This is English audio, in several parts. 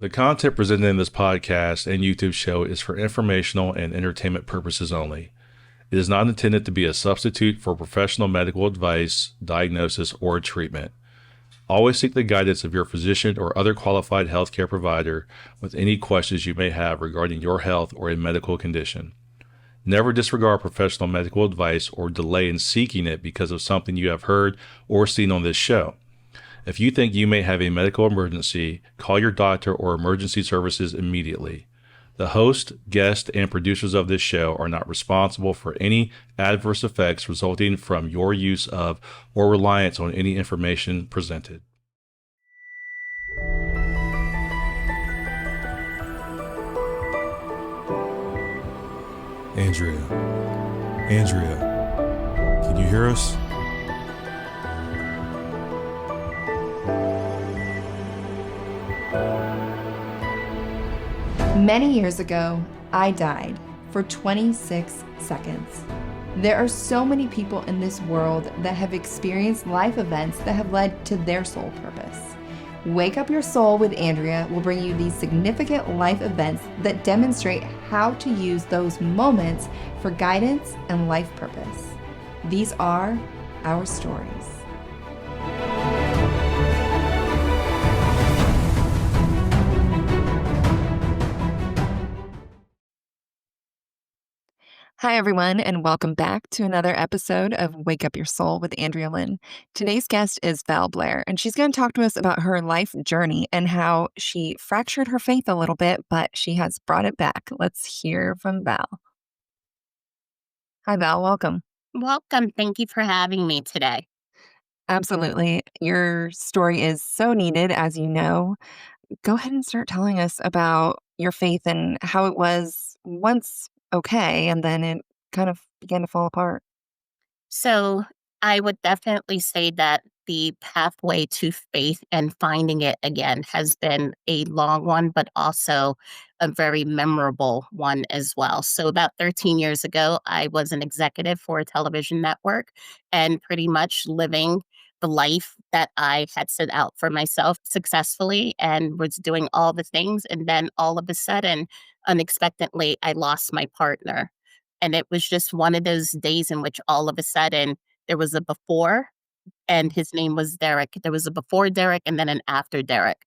The content presented in this podcast and YouTube show is for informational and entertainment purposes only. It is not intended to be a substitute for professional medical advice, diagnosis, or treatment. Always seek the guidance of your physician or other qualified healthcare provider with any questions you may have regarding your health or a medical condition. Never disregard professional medical advice or delay in seeking it because of something you have heard or seen on this show. If you think you may have a medical emergency, call your doctor or emergency services immediately. The host, guests, and producers of this show are not responsible for any adverse effects resulting from your use of or reliance on any information presented. Andrea, can you hear us? Many years ago, I died for 26 seconds. There are so many people in this world that have experienced life events that have led to their soul purpose. Wake Up Your Soul with Andrea will bring you these significant life events that demonstrate how to use those moments for guidance and life purpose. These are our stories. Hi, everyone, and welcome back to another episode of Wake Up Your Soul with Andrea Lynn. Today's guest is Val Blair, and she's going to talk to us about her life journey and how she fractured her faith a little bit, but she has brought it back. Let's hear from Val. Hi, Val. Welcome. Welcome. Thank you for having me today. Absolutely. Your story is so needed, as you know. Go ahead and start telling us about your faith and how it was once okay, and then it kind of began to fall apart. So, I would definitely say that the pathway to faith and finding it again has been a long one, but also a very memorable one as well. So, about 13 years ago, I was an executive for a television network and pretty much living the life that I had set out for myself successfully and was doing all the things. And then all of a sudden, unexpectedly, I lost my partner. And it was just one of those days in which all of a sudden there was a before and his name was Derek. There was a before Derek and then an after Derek.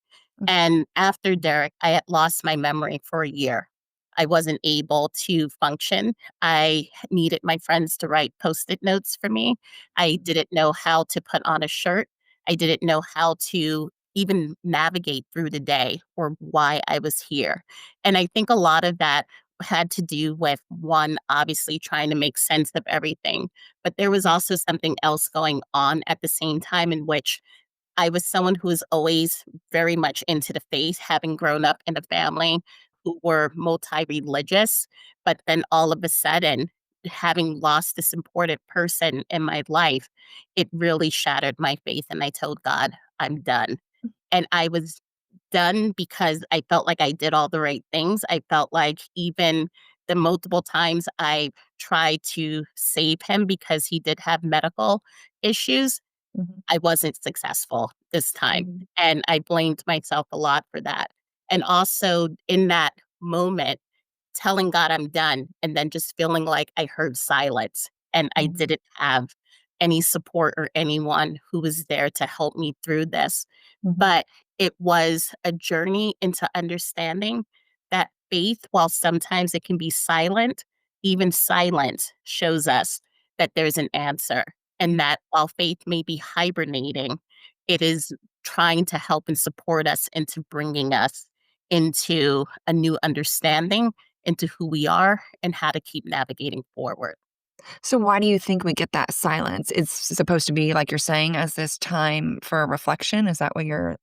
And after Derek, I had lost my memory for a year. I wasn't able to function. I needed my friends to write post-it notes for me. I didn't know how to put on a shirt. I didn't know how to even navigate through the day or why I was here. And I think a lot of that had to do with one, obviously trying to make sense of everything. But there was also something else going on at the same time in which I was someone who was always very much into the faith, having grown up in a family who were multi-religious. But then all of a sudden, having lost this important person in my life, it really shattered my faith. And I told God, I'm done. And I was done because I felt like I did all the right things. I felt like even the multiple times I tried to save him because he did have medical issues, Mhm. I wasn't successful this time. Mhm. And I blamed myself a lot for that. And also in that moment, telling God I'm done and then just feeling like I heard silence and I Mhm. didn't have any support or anyone who was there to help me through this. Mhm. But it was a journey into understanding that faith, while sometimes it can be silent, even silence shows us that there's an answer. And that while faith may be hibernating, it is trying to help and support us into bringing us into a new understanding into who we are and how to keep navigating forward. So why do you think we get that silence? It's supposed to be, like you're saying, as this time for reflection? Is that what you're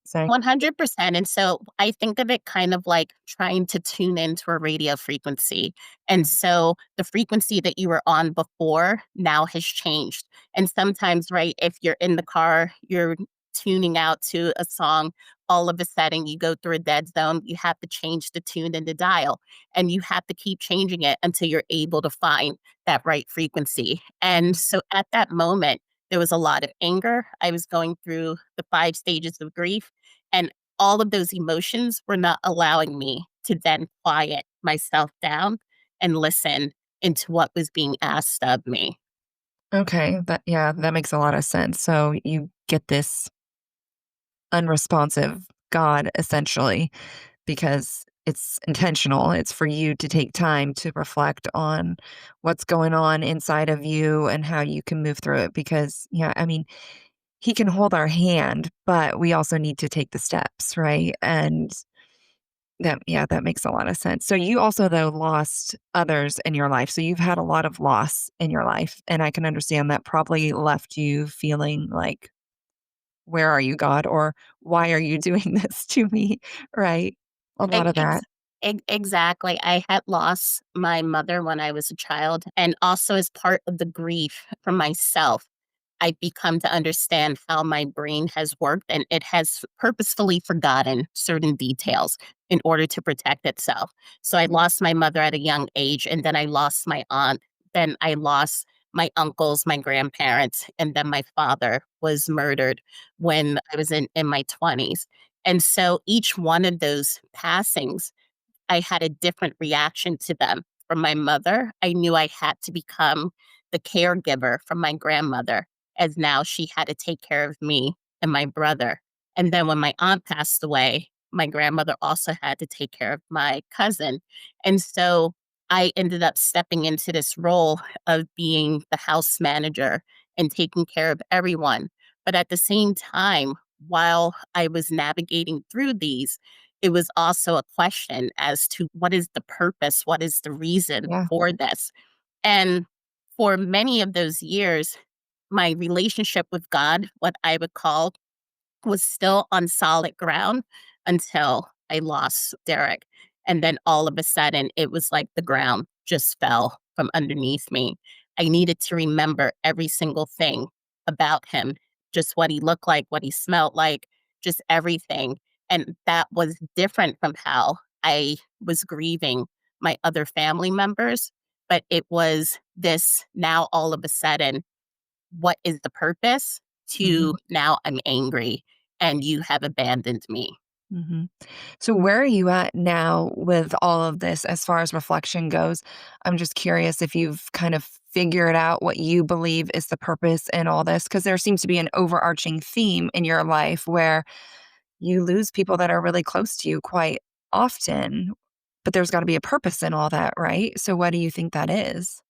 saying? 100%. And so I think of it kind of like trying to tune into a radio frequency. And so the frequency that you were on before now has changed. And sometimes, right, if you're in the car, you're tuning out to a song, all of a sudden you go through a dead zone, you have to change the tune and the dial, and you have to keep changing it until you're able to find that right frequency. And so at that moment, there was a lot of anger. I was going through the 5 stages of grief. And all of those emotions were not allowing me to then quiet myself down and listen into what was being asked of me. Okay, that makes a lot of sense. So you get this unresponsive God essentially because it's intentional. It's for you to take time to reflect on what's going on inside of you and how you can move through it because yeah, I mean, he can hold our hand, but we also need to take the steps, right? And that makes a lot of sense. So you also though lost others in your life. So you've had a lot of loss in your life and I can understand that probably left you feeling like where are you God or why are you doing this to me, right? A lot Ex- of that. ex- exactly. I had lost my mother when I was a child, and also as part of the grief for myself. I've become to understand how my brain has worked, and it has purposefully forgotten certain details in order to protect itself. So I lost my mother at a young age, and then I lost my aunt. Then I lost my uncles, my grandparents, and then my father was murdered when I was in my 20s. And so each one of those passings I had a different reaction to them. From my mother, I knew I had to become the caregiver for my grandmother, as now she had to take care of me and my brother. And then when my aunt passed away, my grandmother also had to take care of my cousin. And so I ended up stepping into this role of being the house manager and taking care of everyone. But at the same time, while I was navigating through these, it was also a question as to what is the purpose? What is the reason Yeah. for this? And for many of those years, my relationship with God, what I would call, was still on solid ground until I lost Derek. And then all of a sudden, it was like the ground just fell from underneath me. I needed to remember every single thing about him, just what he looked like, what he smelled like, just everything. And that was different from how I was grieving my other family members. But it was this now all of a sudden, what is the purpose? To Mhm. now I'm angry and you have abandoned me. Mhm. So where are you at now with all of this as far as reflection goes? I'm just curious if you've kind of figured out what you believe is the purpose in all this because there seems to be an overarching theme in your life where you lose people that are really close to you quite often, but there's got to be a purpose in all that, right? So what do you think that is?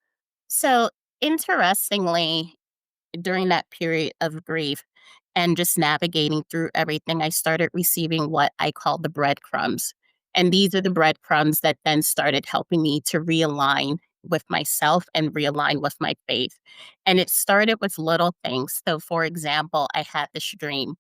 So interestingly, during that period of grief and just navigating through everything, I started receiving what I call the breadcrumbs. And these are the breadcrumbs that then started helping me to realign with myself and realign with my faith. And it started with little things. So, for example, I had this dream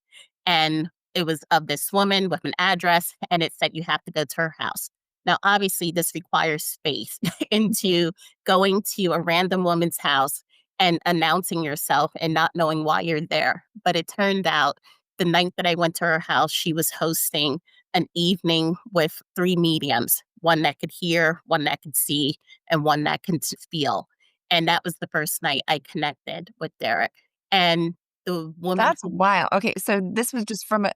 and it was of this woman with an address, and it said, you have to go to her house. Now, obviously, this requires space into going to a random woman's house and announcing yourself and not knowing why you're there. But it turned out the night that I went to her house, she was hosting an evening with three mediums, one that could hear, one that could see, and one that could feel. And that was the first night I connected with Derek. And the woman That's who, wild. Okay, so this was just from a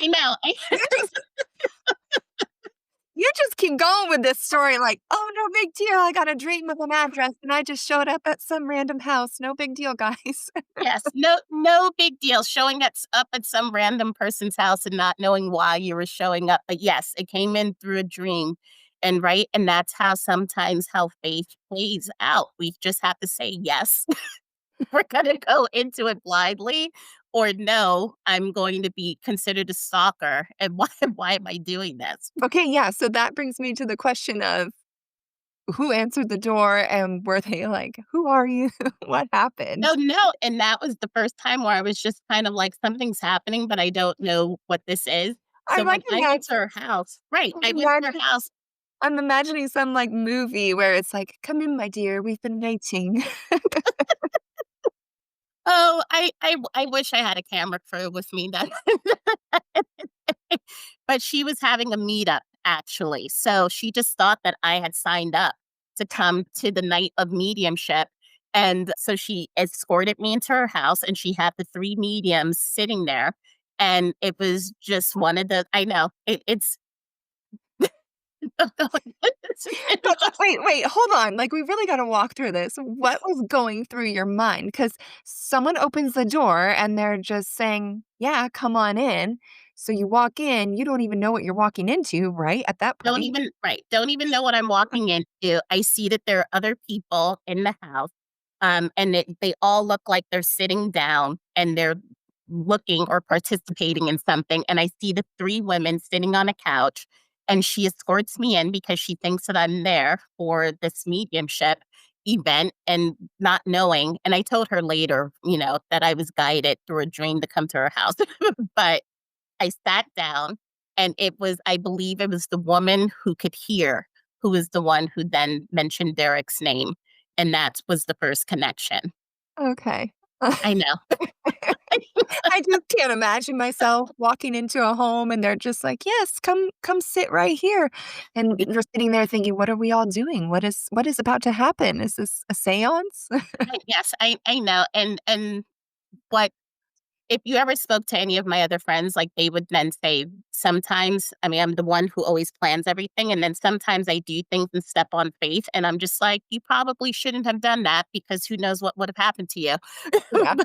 I know, you just you just keep going with this story like, "Oh, no big deal. I got a dream of an address and I just showed up at some random house. No big deal, guys." yes, no big deal showing up at some random person's house and not knowing why you were showing up. But yes, it came in through a dream. And right, and that's how sometimes how faith plays out. We just have to say yes. We're gonna go into it blindly, or no, I'm going to be considered a stalker. And why am I doing this? Okay, yeah, so that brings me to the question of who answered the door and were they like, "Who are you? What happened?" Oh, no, and that was the first time where I was just kind of like, "Something's happening, but I don't know what this is." I'm So like when I went to imagine her house, right, I went to her imagine house. I'm imagining some, like, movie where it's like, "Come in, my dear, we've been waiting." Oh, I wish I had a camera crew with me that but she was having a meetup, actually. So she just thought that I had signed up to come to the night of mediumship. And so she escorted me into her house and she had the three mediums sitting there. And it was just one of the I know, it's Wait, hold on. Like, we really got to walk through this. What was going through your mind? Because someone opens the door and they're just saying, yeah, come on in. So you walk in, you don't even know what you're walking into, right? At that point. don't even know what I'm walking into. I see that there are other people in the house, and they all look like they're sitting down and they're looking or participating in something, and I see the 3 women sitting on a couch, and she escorts me in because she thinks that I'm there for this mediumship event and not knowing, and I told her later, that I was guided through a dream to come to her house, but I sat down, and I believe it was the woman who could hear, who was the one who then mentioned Derek's name, and that was the first connection. Okay. I know. I just can't imagine myself walking into a home and they're just like, "Yes, come sit right here." And you're sitting there thinking, "What are we all doing? What is about to happen? Is this a seance?" Yes, I know, and what if you ever spoke to any of my other friends, like, they would then say, sometimes I mean, I'm the one who always plans everything, and then sometimes I do things and step on faith, and I'm just like, "You probably shouldn't have done that because who knows what would have happened to you." Yeah.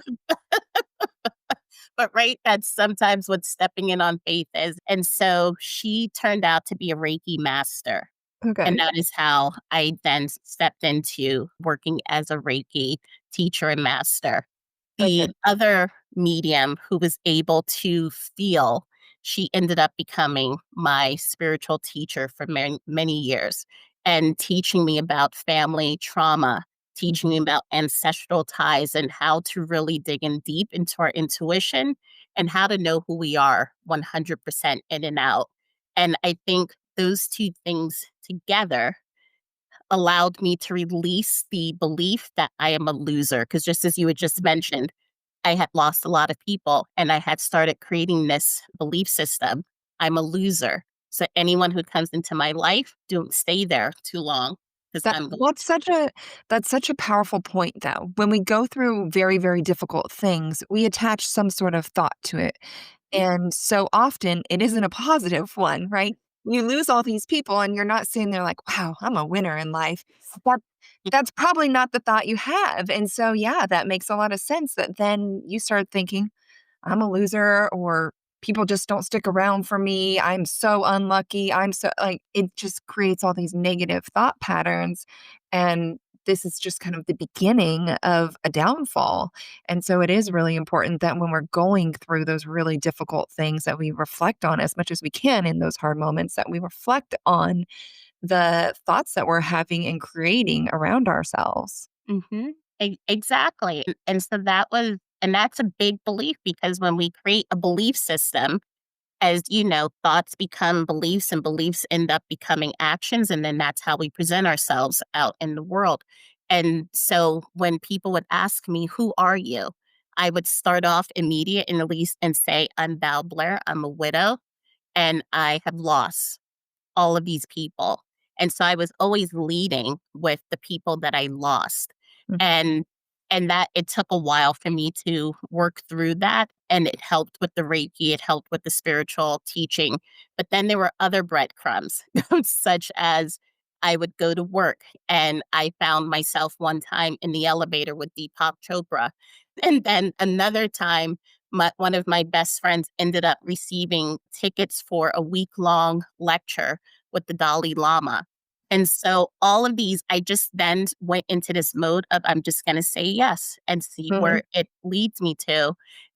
But, right, that's sometimes what stepping in on faith is, and so she turned out to be a Reiki master. And Okay. that is how I then stepped into working as a Reiki teacher and master. Okay. The other medium who was able to feel, she ended up becoming my spiritual teacher for many, many years and teaching me about family trauma, teaching me about ancestral ties and how to really dig in deep into our intuition and how to know who we are 100% in and out. And I think those 2 things together allowed me to release the belief that I am a loser. Because just as you had just mentioned, I had lost a lot of people and I had started creating this belief system. I'm a loser. So anyone who comes into my life, don't stay there too long because That I'm going that's such a that's such a powerful point, though. When we go through very, very difficult things, we attach some sort of thought to it. to. And so often it isn't a positive one, right? You lose all these people and you're not sitting there like, wow, I'm a winner in life. That that's probably not the thought you have. And so yeah, that makes a lot of sense that then you start thinking, I'm a loser or people just don't stick around for me. I'm so unlucky. I'm so like it just creates all these negative thought patterns and this is just kind of the beginning of a downfall. And so it is really important that when we're going through those really difficult things that we reflect on as much as we can in those hard moments that we reflect on the thoughts that we're having and creating around ourselves. Mhm. Exactly. And so that was and that's a big belief because when we create a belief system, as you know, thoughts become beliefs and beliefs end up becoming actions. And then that's how we present ourselves out in the world. And so when people would ask me, who are you? I would start off immediate and at least and say, I'm Val Blair. I'm a widow and I have lost all of these people. And so I was always leading with the people that I lost. Mhm. And that it took a while for me to work through that. And it helped with the Reiki, it helped with the spiritual teaching. But then there were other breadcrumbs, such as I would go to work and I found myself one time in the elevator with Deepak Chopra. And then another time one of my best friends ended up receiving tickets for a week-long lecture with the Dalai Lama. And so all of these, I just then went into this mode of I'm just going to say yes and see where Mhm. it leads me to.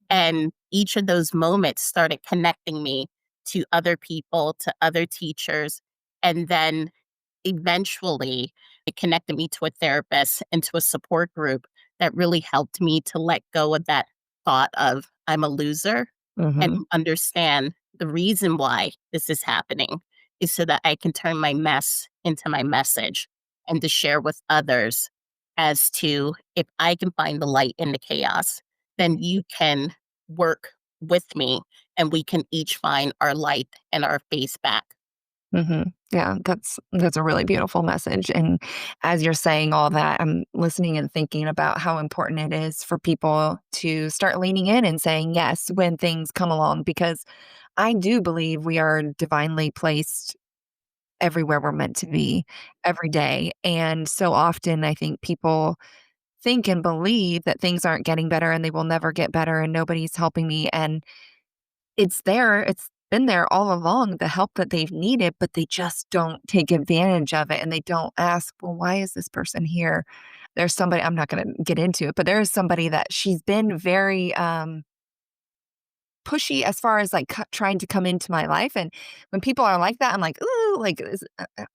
And each of those moments started connecting me to other people, to other teachers. And then eventually it connected me to a therapist and to a support group that really helped me to let go of that thought of I'm a loser and Mhm. understand the reason why this is happening is so that I can turn my mess into my message and to share with others as to if I can find the light in the chaos, then you can work with me and we can each find our light and our face back. Yeah, that's a really beautiful message. And as you're saying all that, I'm listening and thinking about how important it is for people to start leaning in and saying yes when things come along, because I do believe we are divinely placed everywhere we're meant to be every day. And so often I think people think and believe that things aren't getting better and they will never get better and nobody's helping me. And it's there, it's been there all along, the help that they've needed, but they just don't take advantage of it and they don't ask, well, why is this person here? There's somebody, I'm not going to get into it, but there is somebody that she's been very pushy as far as like trying to come into my life. And when people are like that, I'm like, ooh, like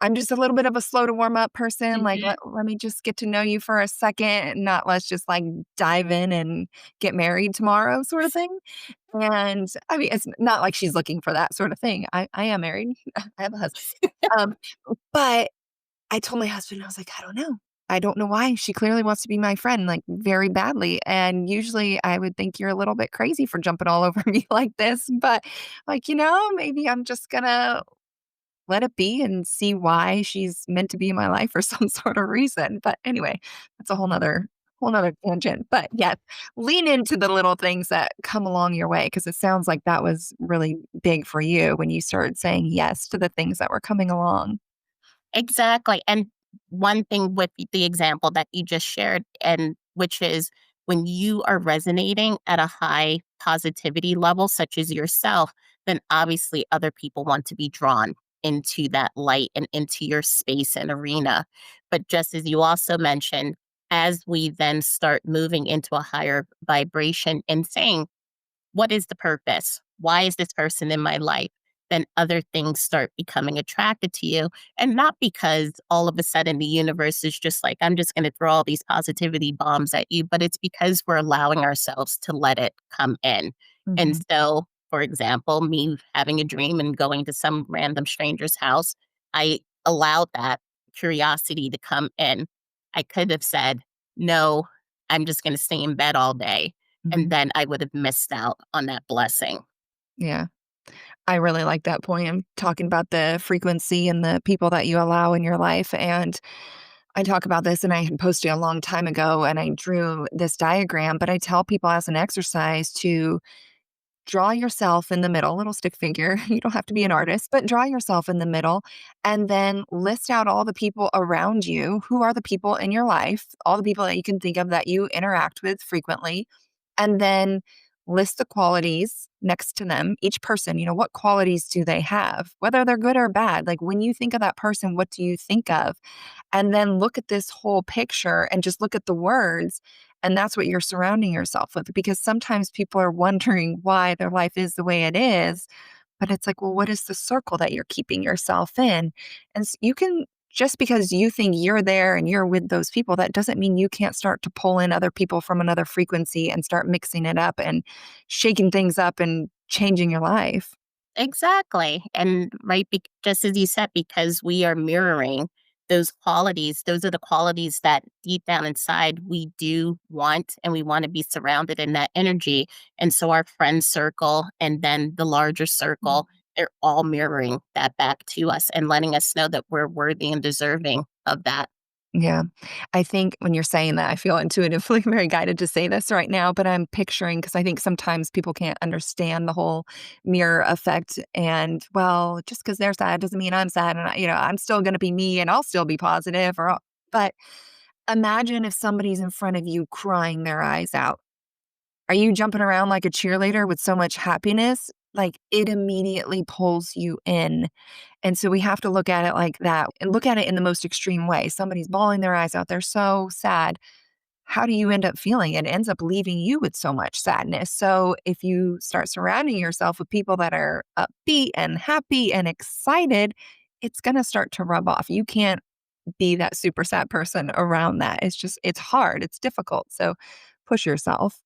I'm just a little bit of a slow to warm up person. Like, Mhm. let me just get to know you for a second, and not let's just like dive in and get married tomorrow sort of thing. And I mean, it's not like she's looking for that sort of thing. I am married. I have a husband. Um, but I told my husband, I was like, I don't know. I don't know why. She clearly wants to be my friend, like very badly. And usually I would think you're a little bit crazy for jumping all over me like this. But like, maybe I'm just gonna let it be and see why she's meant to be in my life for some sort of reason. But anyway, that's a whole nother tangent. But yes, lean into the little things that come along your way, because it sounds like that was really big for you when you started saying yes to the things that were coming along. Exactly. And one thing with the example that you just shared, and which is when you are resonating at a high positivity level, such as yourself, then obviously other people want to be drawn into that light and into your space and arena. But just as you also mentioned, as we then start moving into a higher vibration and saying, what is the purpose? Why is this person in my life? Then other things start becoming attracted to you. And not because all of a sudden the universe is just like, I'm just going to throw all these positivity bombs at you, but it's because we're allowing ourselves to let it come in. And Mhm. so, for example, me having a dream and going to some random stranger's house, I allowed that curiosity to come in. I could have said, no, I'm just going to stay in bed all day, and Mhm. then I would have missed out on that blessing. Yeah. I really like that point. I'm talking about the frequency and the people that you allow in your life. And I talk about this, and I had posted a long time ago, and I drew this diagram, but I tell people as an exercise to draw yourself in the middle, little stick figure. You don't have to be an artist, but draw yourself in the middle and then list out all the people around you. Who are the people in your life? All the people that you can think of that you interact with frequently. And then list the qualities next to them. Each person, what qualities do they have? Whether they're good or bad. Like when you think of that person, what do you think of? And then look at this whole picture and just look at the words. And that's what you're surrounding yourself with. Because sometimes people are wondering why their life is the way it is. But it's like, well, what is the circle that you're keeping yourself in? And you can, just because you think you're there and you're with those people, that doesn't mean you can't start to pull in other people from another frequency and start mixing it up and shaking things up and changing your life. Exactly. And right, just as you said, because we are mirroring those qualities, those are the qualities that deep down inside we do want, and we want to be surrounded in that energy. And so our friend circle and then the larger circle, they're all mirroring that back to us and letting us know that we're worthy and deserving of that. Yeah. I think when you're saying that, I feel intuitively very guided to say this right now, but I'm picturing, because I think sometimes people can't understand the whole mirror effect. And well, just because they're sad doesn't mean I'm sad. And, I'm still going to be me and I'll still be positive. But imagine if somebody's in front of you crying their eyes out. Are you jumping around like a cheerleader with so much happiness? Like it immediately pulls you in. And so we have to look at it like that and look at it in the most extreme way. Somebody's bawling their eyes out. They're so sad. How do you end up feeling? It ends up leaving you with so much sadness. So if you start surrounding yourself with people that are upbeat and happy and excited, it's going to start to rub off. You can't be that super sad person around that. It's hard. It's difficult. So push yourself.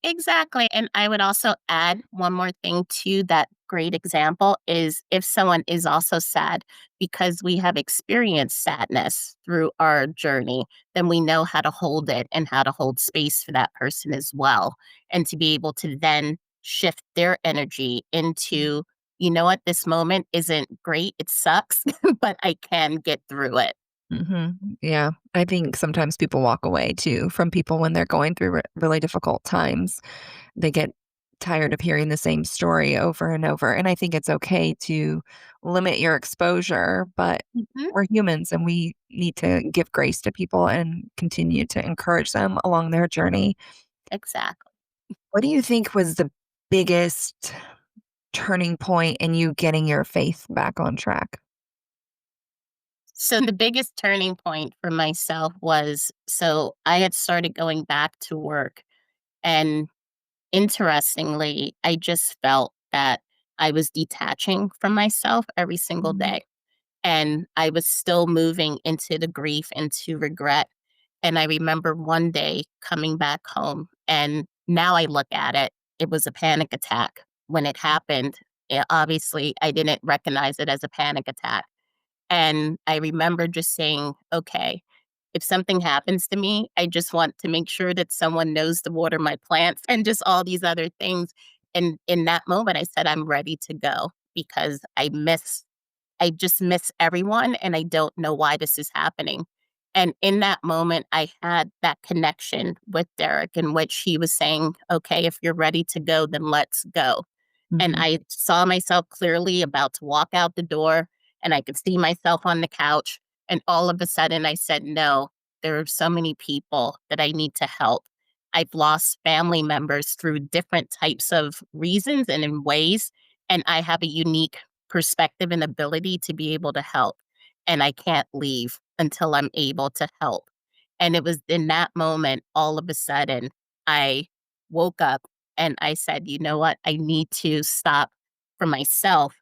Exactly. And I would also add one more thing to that great example is if someone is also sad because we have experienced sadness through our journey, then we know how to hold it and how to hold space for that person as well. And to be able to then shift their energy into you know what, this moment isn't great. It sucks, but I can get through it. Yeah. I think sometimes people walk away too from people when they're going through really difficult times. They get tired of hearing the same story over and over. And I think it's okay to limit your exposure, but Mhm. we're humans and we need to give grace to people and continue to encourage them along their journey. Exactly. What do you think was the biggest turning point in you getting your faith back on track? So the biggest turning point for myself was, so I had started going back to work, and interestingly, I just felt that I was detaching from myself every single Mhm. day. And I was still moving into the grief, into regret. And I remember one day coming back home, and now I look at it, it was a panic attack. When it happened, obviously, I didn't recognize it as a panic attack. And I remember just saying, okay, if something happens to me, I just want to make sure that someone knows to water my plants and just all these other things. And in that moment, I said, I'm ready to go because I just miss everyone and I don't know why this is happening. And in that moment, I had that connection with Derek in which he was saying, okay, if you're ready to go, then let's go. And Mhm. I saw myself clearly about to walk out the door, and I could see myself on the couch. And all of a sudden, I said, no, there are so many people that I need to help. I've lost family members through different types of reasons and in ways. And I have a unique perspective and ability to be able to help. And I can't leave until I'm able to help. And it was in that moment, all of a sudden, I woke up and I said, you know what? I need to stop for myself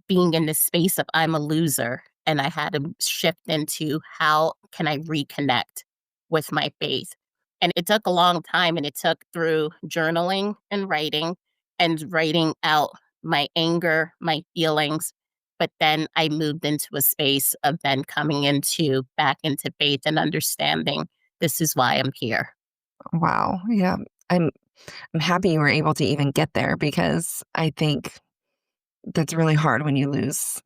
being in this space of I'm a loser. And I had to shift into how can I reconnect with my faith. And it took a long time and it took through journaling and writing out my anger, my feelings. But then I moved into a space of then coming into back into faith and understanding this is why I'm here. Wow. Yeah. I'm I'm happy you were able to even get there because I think that's really hard when you lose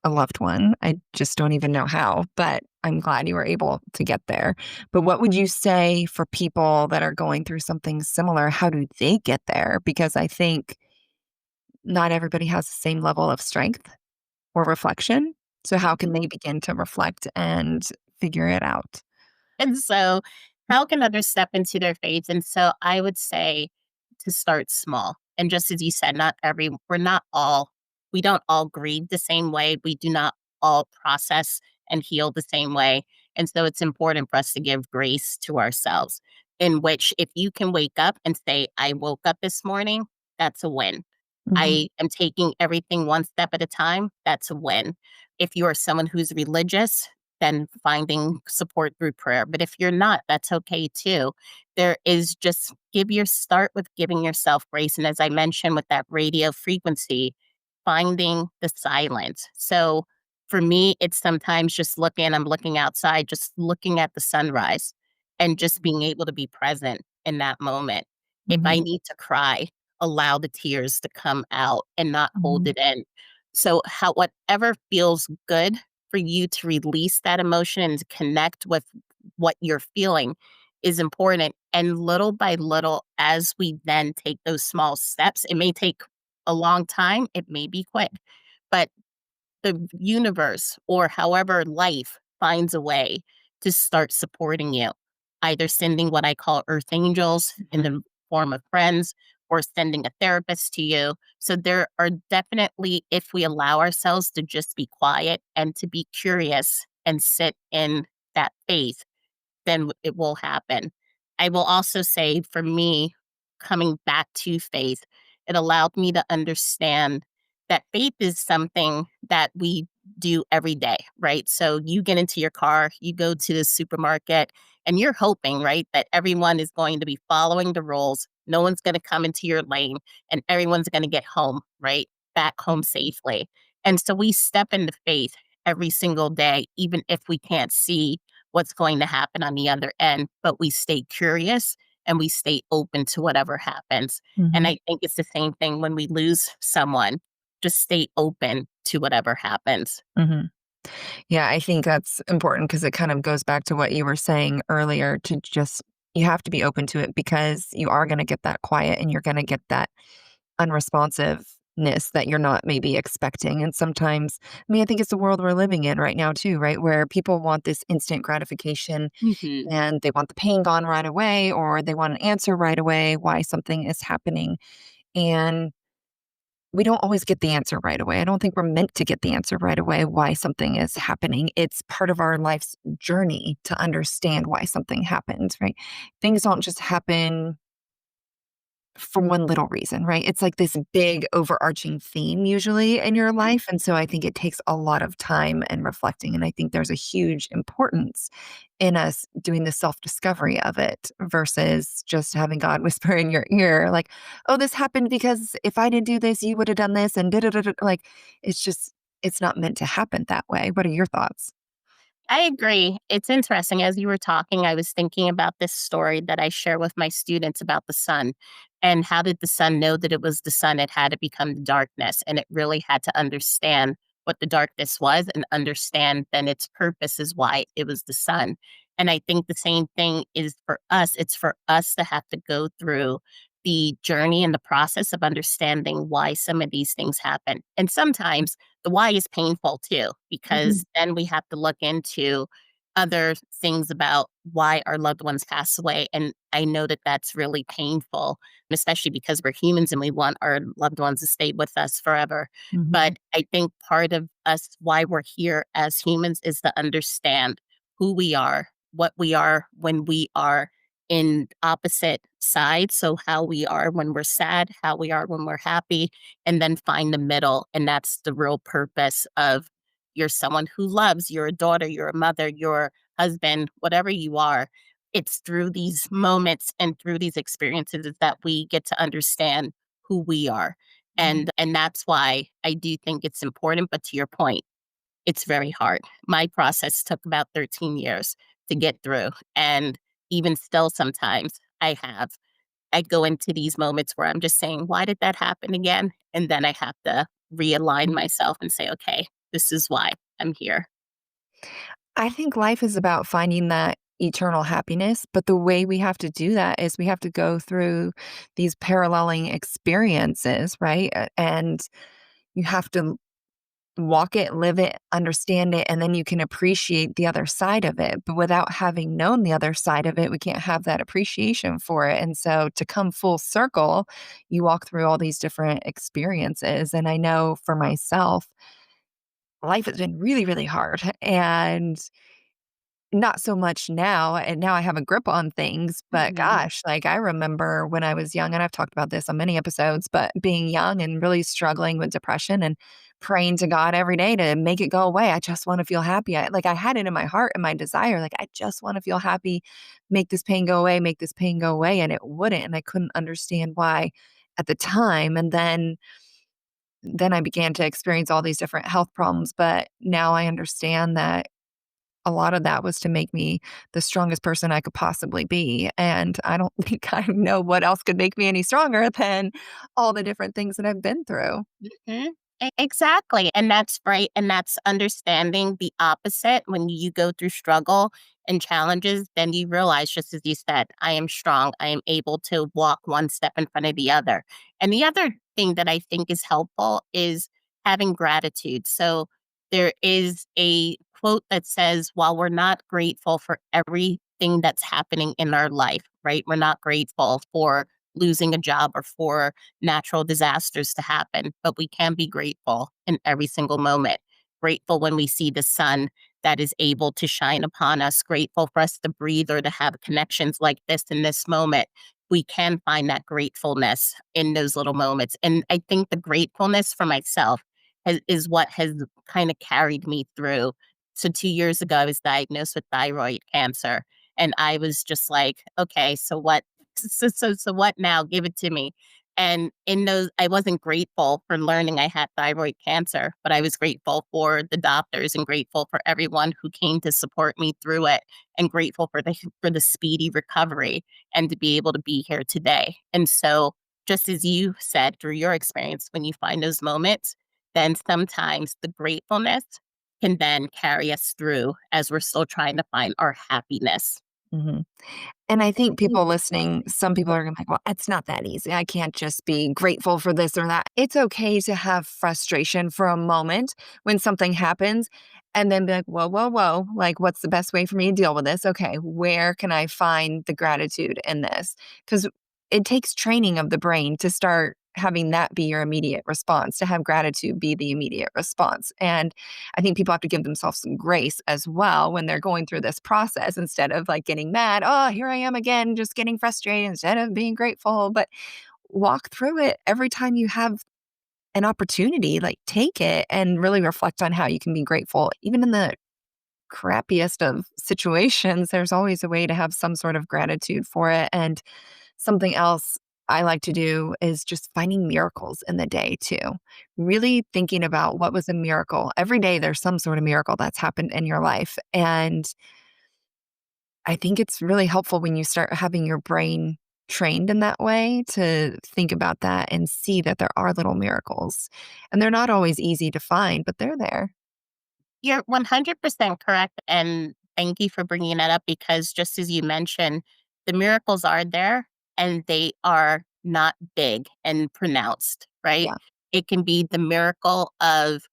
a loved one. I just don't even know how, but I'm glad you were able to get there. But what would you say for people that are going through something similar? How do they get there? Because I think not everybody has the same level of strength or reflection. So, how can they begin to reflect and figure it out? And so, how can others step into their faith? And so, I would say to start small. And just as you said, we don't all grieve the same way. We do not all process and heal the same way. And so, it's important for us to give grace to ourselves, in which if you can wake up and say, I woke up this morning, that's a win. Mhm. I am taking everything one step at a time, that's a win. If you are someone who's religious, then finding support through prayer. But if you're not, that's okay too. There is just start with giving yourself grace. And as I mentioned with that radio frequency, finding the silence. So for me, it's sometimes I'm looking outside, just looking at the sunrise and just being able to be present in that moment. If I Mhm. need to cry, allow the tears to come out and not hold Mhm. it in. So whatever feels good for you to release that emotion and to connect with what you're feeling is important. And little by little, as we then take those small steps, it may take a long time, it may be quick, but the universe or however life finds a way to start supporting you, either sending what I call earth angels in Mhm. the form of friends or sending a therapist to you. So there are definitely, if we allow ourselves to just be quiet and to be curious and sit in that faith, then it will happen. I will also say for me, coming back to faith, it allowed me to understand that faith is something that we do every day, right? So you get into your car, you go to the supermarket, and you're hoping, right, that everyone is going to be following the rules. No one's going to come into your lane and everyone's going to get home, right? Back home safely. And so we step into faith every single day, even if we can't see what's going to happen on the other end, but we stay curious and we stay open to whatever happens. And Mhm. I think it's the same thing when we lose someone. just stay open to whatever happens. Hmm. Yeah, I think that's important because it kind of goes back to what you were saying earlier to just, you have to be open to it because you are going to get that quiet and you're going to get that unresponsiveness that you're not maybe expecting. And sometimes, I mean, I think it's the world we're living in right now, too, right? Where people want this instant gratification Hmm. and they want the pain gone right away, or they want an answer right away why something is happening. And we don't always get the answer right away. I don't think we're meant to get the answer right away why something is happening. It's part of our life's journey to understand why something happens, right? Things don't just happen for one little reason, right? It's like this big overarching theme usually in your life. And so I think it takes a lot of time and reflecting. And I think there's a huge importance in us doing the self discovery of it versus just having God whisper in your ear, like, oh, this happened because if I didn't do this, you would have done this. And da da da da. Like, it's just, it's not meant to happen that way. What are your thoughts? I agree. It's interesting. As you were talking, I was thinking about this story that I share with my students about the sun. And how did the sun know that it was the sun? It had to become the darkness. And it really had to understand what the darkness was and understand then its purpose is why it was the sun. And I think the same thing is for us. It's for us to have to go through the journey and the process of understanding why some of these things happen. And sometimes the why is painful too, Mhm. because then we have to look into other things about why our loved ones pass away. And I know that that's really painful, especially because we're humans and we want our loved ones to stay with us forever. Mhm. But I think part of us, why we're here as humans, is to understand who we are, what we are when we are in opposite sides. So, how we are when we're sad, how we are when we're happy, and then find the middle. And that's the real purpose of you're someone who loves, you're a daughter, you're a mother, you're a husband, whatever you are. It's through these moments and through these experiences that we get to understand who we are. Mhm. And that's why I do think it's important. But to your point, it's very hard. My process took about 13 years to get through. And even still, sometimes I go into these moments where I'm just saying, why did that happen again? And then I have to realign myself and say, okay, this is why I'm here. I think life is about finding that eternal happiness, but the way we have to do that is we have to go through these paralleling experiences, right? And you have to walk it, live it, understand it, and then you can appreciate the other side of it. But without having known the other side of it, we can't have that appreciation for it. And so to come full circle, you walk through all these different experiences. And I know for myself, life has been really, really hard. And not so much now, and now I have a grip on things, but Mhm. gosh, like, I remember when I was young, and I've talked about this on many episodes, but being young and really struggling with depression and praying to God every day to make it go away. I just wanna feel happy. I had it in my heart and my desire, like, I just wanna feel happy, make this pain go away, make this pain go away, and it wouldn't, and I couldn't understand why at the time, and then I began to experience all these different health problems, but now I understand that a lot of that was to make me the strongest person I could possibly be, and I don't think I know what else could make me any stronger than all the different things that I've been through. Mhm. Exactly. And that's right. And that's understanding the opposite. When you go through struggle and challenges, then you realize, just as you said, I am strong. I am able to walk one step in front of the other. And the other thing that I think is helpful is having gratitude. So there is a quote that says, while we're not grateful for everything that's happening in our life, right? We're not grateful for losing a job or for natural disasters to happen, but we can be grateful in every single moment. Grateful when we see the sun that is able to shine upon us, grateful for us to breathe or to have connections like this in this moment. We can find that gratefulness in those little moments. And I think the gratefulness for myself is what has kind of carried me through. So 2 years ago, I was diagnosed with thyroid cancer. And I was just like, okay, so what? So what now? Give it to me. And in those, I wasn't grateful for learning I had thyroid cancer, but I was grateful for the doctors and grateful for everyone who came to support me through it, and grateful for the speedy recovery and to be able to be here today. And so, just as you said through your experience, when you find those moments, then sometimes the gratefulness can then carry us through as we're still trying to find our happiness. Hmm. And I think people listening, some people are gonna be like, well, it's not that easy. I can't just be grateful for this or that. It's okay to have frustration for a moment when something happens and then be like, whoa, whoa, whoa. Like, what's the best way for me to deal with this? Okay, where can I find the gratitude in this? Because it takes training of the brain to start having that be your immediate response, to have gratitude be the immediate response. And I think people have to give themselves some grace as well when they're going through this process instead of like getting mad. Oh, here I am again, just getting frustrated instead of being grateful. But walk through it every time you have an opportunity, like take it and really reflect on how you can be grateful. Even in the crappiest of situations, there's always a way to have some sort of gratitude for it. And something else I like to do is just finding miracles in the day too. Really thinking about what was a miracle. Every day there's some sort of miracle that's happened in your life. And I think it's really helpful when you start having your brain trained in that way to think about that and see that there are little miracles. And they're not always easy to find, but they're there. You're 100% correct. And thank you for bringing that up because just as you mentioned, the miracles are there and they are not big and pronounced, right? Yeah. It can be the miracle of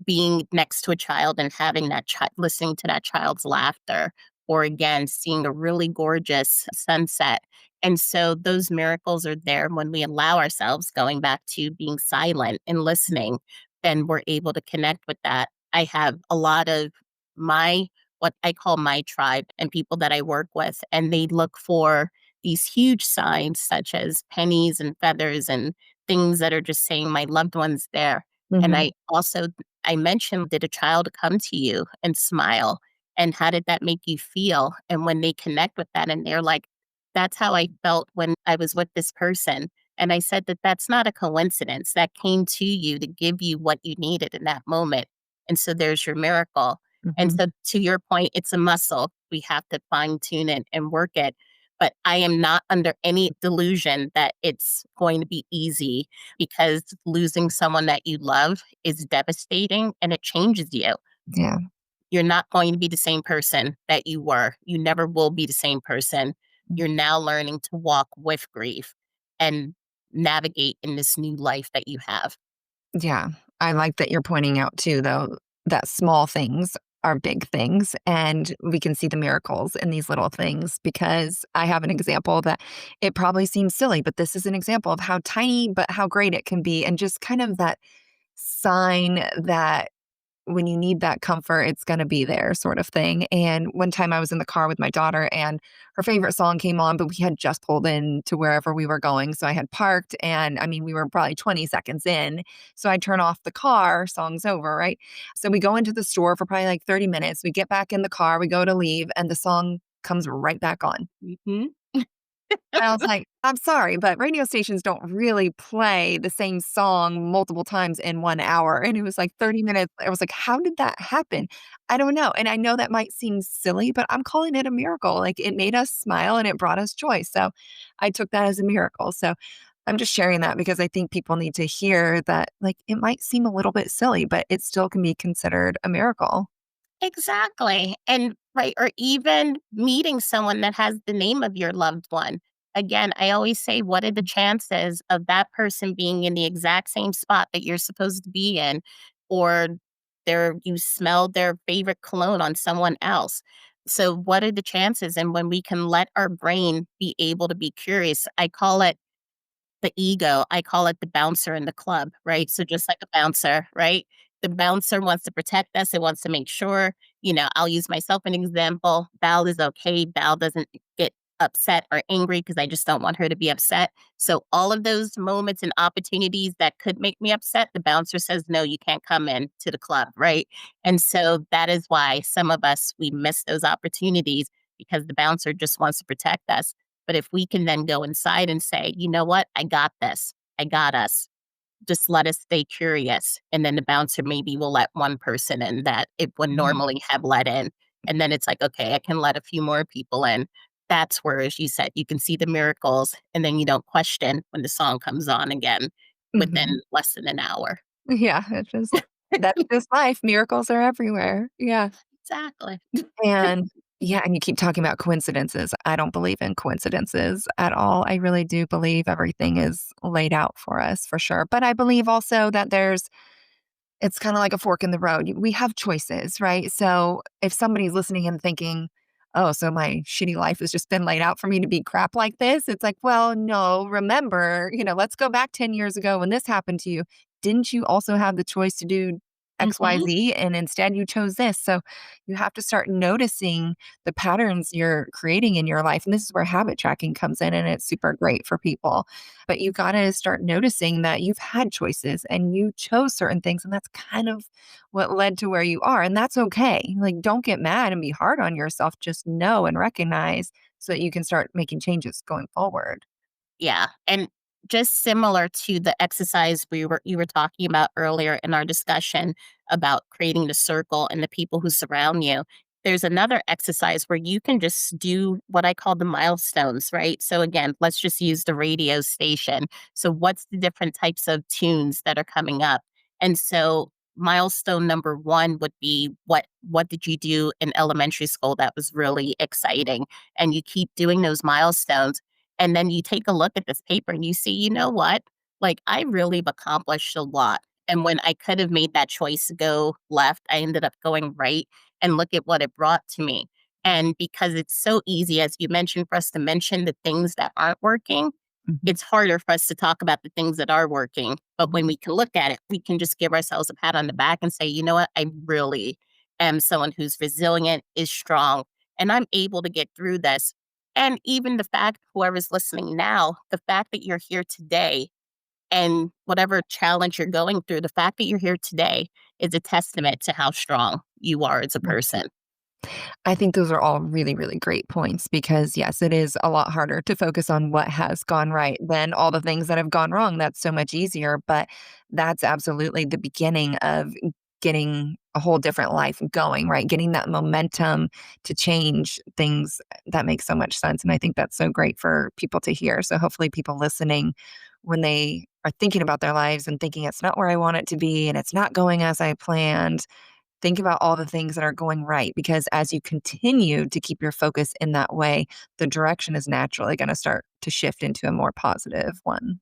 being next to a child and having that child, listening to that child's laughter, or again, seeing a really gorgeous sunset. And so those miracles are there when we allow ourselves, going back to being silent and listening, then we're able to connect with that. I have a lot of my what I call my tribe and people that I work with, and they look for these huge signs such as pennies and feathers and things that are just saying my loved one's there. And Hmm. I mentioned, did a child come to you and smile? And how did that make you feel? And when they connect with that and they're like, that's how I felt when I was with this person. And I said that that's not a coincidence. That came to you to give you what you needed in that moment. And so there's your miracle. And Hmm. so to your point, it's a muscle. We have to fine tune it and work it. But I am not under any delusion that it's going to be easy because losing someone that you love is devastating and it changes you. Yeah. You're not going to be the same person that you were. You never will be the same person. You're now learning to walk with grief and navigate in this new life that you have. Yeah. I like that you're pointing out too, though, that small things are big things and we can see the miracles in these little things because I have an example that it probably seems silly, but this is an example of how tiny, but how great it can be. And just kind of that sign that when you need that comfort, it's going to be there sort of thing. And one time I was in the car with my daughter and her favorite song came on, but we had just pulled in to wherever we were going. So I had parked and I mean, we were probably 20 seconds in. So I turn off the car, song's over, right? So we go into the store for probably like 30 minutes. We get back in the car, we go to leave, and the song comes right back on. Mhm. And I was like, I'm sorry, but radio stations don't really play the same song multiple times in 1 hour. And it was like 30 minutes. I was like, how did that happen? I don't know. And I know that might seem silly, but I'm calling it a miracle. Like it made us smile and it brought us joy. So I took that as a miracle. So I'm just sharing that because I think people need to hear that, like, it might seem a little bit silly, but it still can be considered a miracle. Exactly. And right, or even meeting someone that has the name of your loved one. Again, I always say, what are the chances of that person being in the exact same spot that you're supposed to be in? Or you smelled their favorite cologne on someone else. So what are the chances? And when we can let our brain be able to be curious, I call it the ego. I call it the bouncer in the club, right? So just like a bouncer, right? The bouncer wants to protect us. It wants to make sure, I'll use myself an example. Val is okay. Val doesn't get upset or angry because I just don't want her to be upset. So all of those moments and opportunities that could make me upset, the bouncer says, no, you can't come in to the club, right? And so that is why some of us, we miss those opportunities because the bouncer just wants to protect us. But if we can then go inside and say, you know what, I got this, I got us, just let us stay curious. And then the bouncer maybe will let one person in that it would Mhm. normally have let in. And then it's like, okay, I can let a few more people in. That's where, as you said, you can see the miracles and then you don't question when the song comes on again within Mhm. less than an hour. Yeah, that's just life. Miracles are everywhere. Yeah. Exactly. And yeah, and you keep talking about coincidences. I don't believe in coincidences at all. I really do believe everything is laid out for us for sure. But I believe also that it's kind of like a fork in the road. We have choices, right? So if somebody's listening and thinking, oh, so my shitty life has just been laid out for me to be crap like this, it's like, well, no, remember, let's go back 10 years ago when this happened to you. Didn't you also have the choice to do Hmm. XYZ? And instead you chose this. So you have to start noticing the patterns you're creating in your life. And this is where habit tracking comes in, and it's super great for people. But you got to start noticing that you've had choices and you chose certain things. And that's kind of what led to where you are. And that's okay. Like, don't get mad and be hard on yourself. Just know and recognize so that you can start making changes going forward. Yeah, and just similar to the exercise you were talking about earlier in our discussion about creating the circle and the people who surround you. There's another exercise where you can just do what I call the milestones, right? So again, let's just use the radio station. So what's the different types of tunes that are coming up? And so milestone number 1 would be what did you do in elementary school that was really exciting? And you keep doing those milestones, and then you take a look at this paper and you see, you know what? Like, I really have accomplished a lot. And when I could have made that choice to go left, I ended up going right. And look at what it brought to me. And because it's so easy, as you mentioned, for us to mention the things that aren't working, Mhm. it's harder for us to talk about the things that are working. But when we can look at it, we can just give ourselves a pat on the back and say, you know what? I really am someone who's resilient, is strong, and I'm able to get through this. And even the fact, whoever's listening now, the fact that you're here today and whatever challenge you're going through, the fact that you're here today is a testament to how strong you are as a person. I think those are all really, really great points because, yes, it is a lot harder to focus on what has gone right than all the things that have gone wrong. That's so much easier. But that's absolutely the beginning of getting a whole different life going, right? Getting that momentum to change things. That makes so much sense. And I think that's so great for people to hear. So hopefully, people listening, when they are thinking about their lives and thinking it's not where I want it to be and it's not going as I planned, think about all the things that are going right because as you continue to keep your focus in that way, the direction is naturally going to start to shift into a more positive one.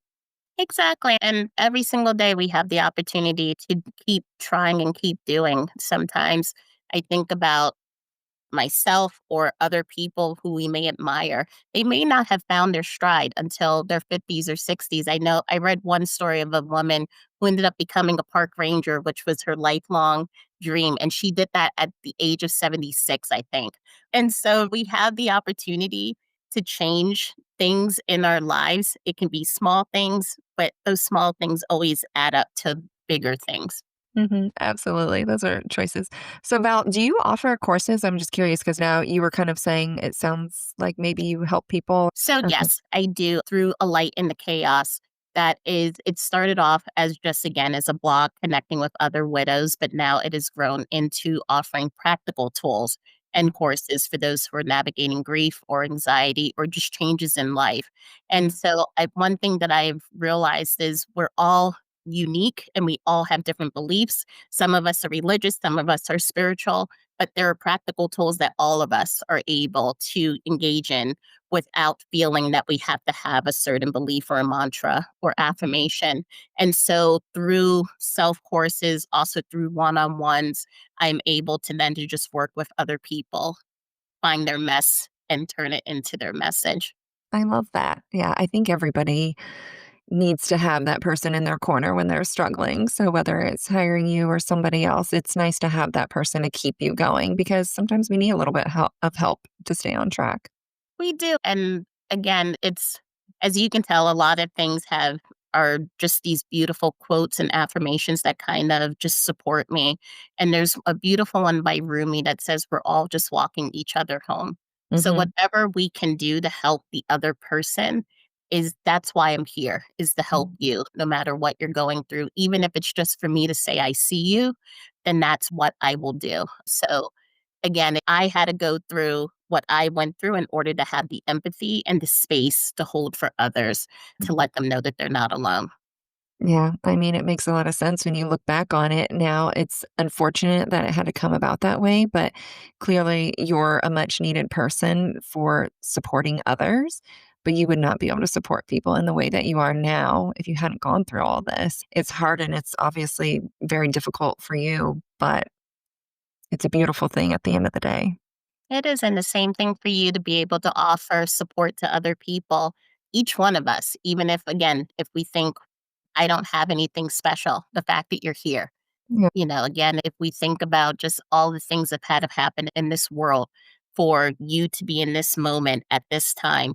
Exactly. And every single day we have the opportunity to keep trying and keep doing. Sometimes I think about myself or other people who we may admire, they may not have found their stride until their 50s or 60s. I know I read one story of a woman who ended up becoming a park ranger, which was her lifelong dream. And she did that at the age of 76, I think. And so we have the opportunity to change things in our lives. It can be small things, but those small things always add up to bigger things. Absolutely. Those are choices. So, Val, do you offer courses? I'm just curious because now you were kind of saying it sounds like maybe you help people. So Okay. yes, I do through a light in the chaos. That is, it started off as just again as a blog connecting with other widows, but now it has grown into offering practical tools and courses for those who are navigating grief or anxiety or just changes in life. And so, one thing that I've realized is we're all unique and we all have different beliefs. Some of us are religious, some of us are spiritual, but there are practical tools that all of us are able to engage in without feeling that we have to have a certain belief or a mantra or affirmation. And so through self courses, also through one on ones, I'm able to then to just work with other people, find their mess and turn it into their message. I love that. Yeah, I think everybody needs to have that person in their corner when they're struggling. So whether it's hiring you or somebody else, it's nice to have that person to keep you going because sometimes we need a little bit of help to stay on track. We do. And again, it's as you can tell, a lot of things have are just these beautiful quotes and affirmations that kind of just support me. And there's a beautiful one by Rumi that says we're all just walking each other home. So Hmm. whatever we can do to help the other person is that's why I'm here, is to help you no matter what you're going through. Even if it's just for me to say I see you, then that's what I will do. So again, I had to go through what I went through in order to have the empathy and the space to hold for others, to let them know that they're not alone. Yeah, I mean, it makes a lot of sense when you look back on it. Now, it's unfortunate that it had to come about that way, but clearly you're a much needed person for supporting others. But you would not be able to support people in the way that you are now if you hadn't gone through all this. It's hard and it's obviously very difficult for you, but it's a beautiful thing at the end of the day. It is, and the same thing for you to be able to offer support to other people, each one of us, even if, again, if we think, I don't have anything special, the fact that you're here. Yeah. Again, if we think about just all the things that had have happened in this world for you to be in this moment at this time,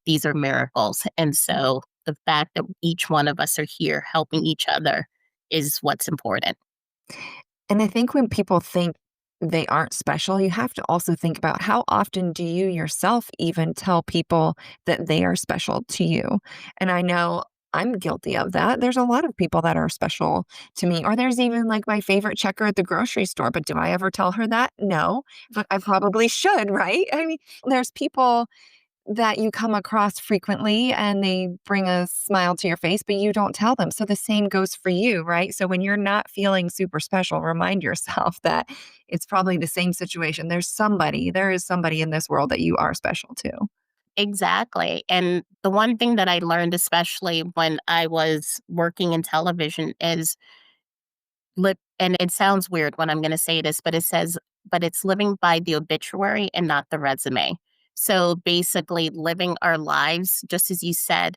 these are miracles. And so the fact that each one of us are here helping each other is what's important. And I think when people think they aren't special, you have to also think about how often do you yourself even tell people that they are special to you? And I know I'm guilty of that. There's a lot of people that are special to me, or there's even like my favorite checker at the grocery store. But do I ever tell her that? No, but I probably should, right? I mean, there's people that you come across frequently and they bring a smile to your face, but you don't tell them. So the same goes for you, right? So when you're not feeling super special, remind yourself that it's probably the same situation. There is somebody in this world that you are special to. Exactly. And the one thing that I learned, especially when I was working in television, is and it sounds weird when I'm going to say this, but it's living by the obituary and not the resume. So basically, living our lives, just as you said,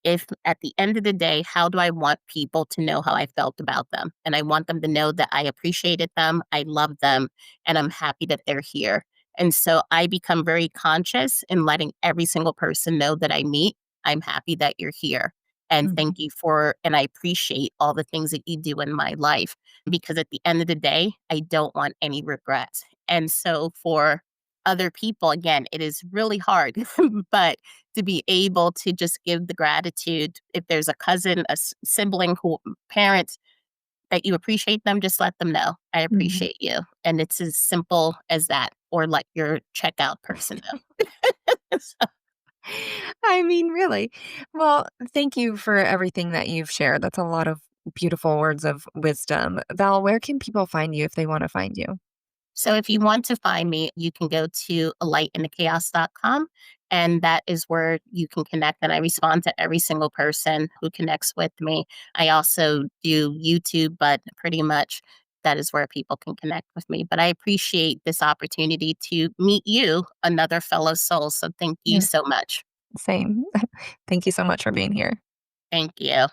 if at the end of the day, how do I want people to know how I felt about them? And I want them to know that I appreciated them, I love them, and I'm happy that they're here. And so I become very conscious in letting every single person know that I meet, I'm happy that you're here. And Mhm. thank you and I appreciate all the things that you do in my life because at the end of the day, I don't want any regrets. And so for other people, again, it is really hard, but to be able to just give the gratitude, if there's a cousin, sibling, parents that you appreciate them, just let them know I Mhm. appreciate you. And it's as simple as that, or let your checkout person know. I mean, really. Well, thank you for everything that you've shared. That's a lot of beautiful words of wisdom. Val, where can people find you if they want to find you? So if you want to find me, you can go to alightinthechaos.com, and that is where you can connect. And I respond to every single person who connects with me. I also do YouTube, but pretty much that is where people can connect with me. But I appreciate this opportunity to meet you, another fellow soul. So thank you Yeah. so much. Same. Thank you so much for being here. Thank you.